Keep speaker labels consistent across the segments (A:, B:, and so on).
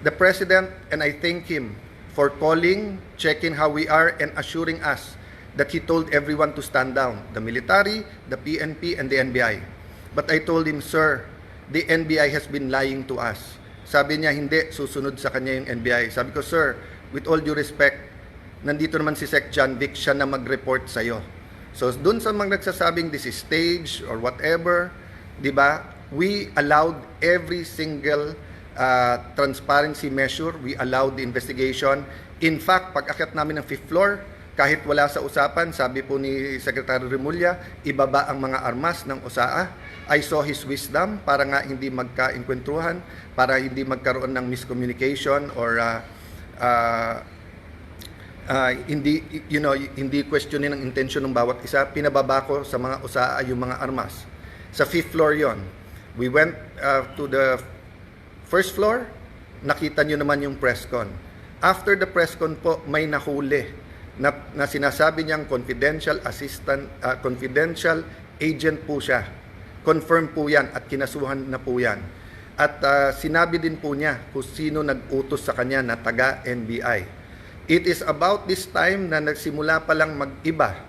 A: the President, and I thank him for calling, checking how we are, and assuring us that he told everyone to stand down, the military, the PNP, and the NBI. But I told him, sir, the NBI has been lying to us. Sabi niya, hindi, susunod sa kanya yung NBI. Sabi ko, sir, with all due respect, nandito naman si Sec. John Vic, siya na mag-report sa'yo. So, dun sa mga nagsasabing this is staged or whatever, di ba, we allowed every single transparency measure, we allowed the investigation. In fact, pag-akyat namin ng 5th floor, kahit wala sa usapan, sabi po ni Secretary Remulla, ibaba ang mga armas ng OSAA. I saw his wisdom para nga hindi magka-enkwentruhan, para hindi magkaroon ng miscommunication or hindi questionin ang intention ng bawat isa. Pinababa ko sa mga OSAA yung mga armas. Sa 5th floor yon. We went to the first floor, nakita nyo naman yung press con. After the press con po, may nahuli na sinasabi niyang confidential assistant, confidential agent po siya. Confirm po yan at kinasuhan na po yan. At sinabi din po niya kung sino nag-utos sa kanya na taga-NBI. It is about this time na nagsimula palang mag-iba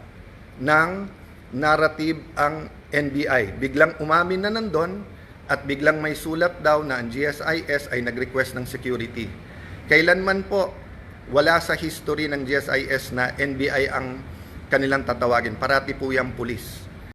A: ng narrative ang NBI. Biglang umamin na nandun at biglang may sulat daw na ang GSIS ay nag-request ng security. Kailanman po, wala sa history ng GSIS na NBI ang kanilang tatawagin. Parati po yung pulis.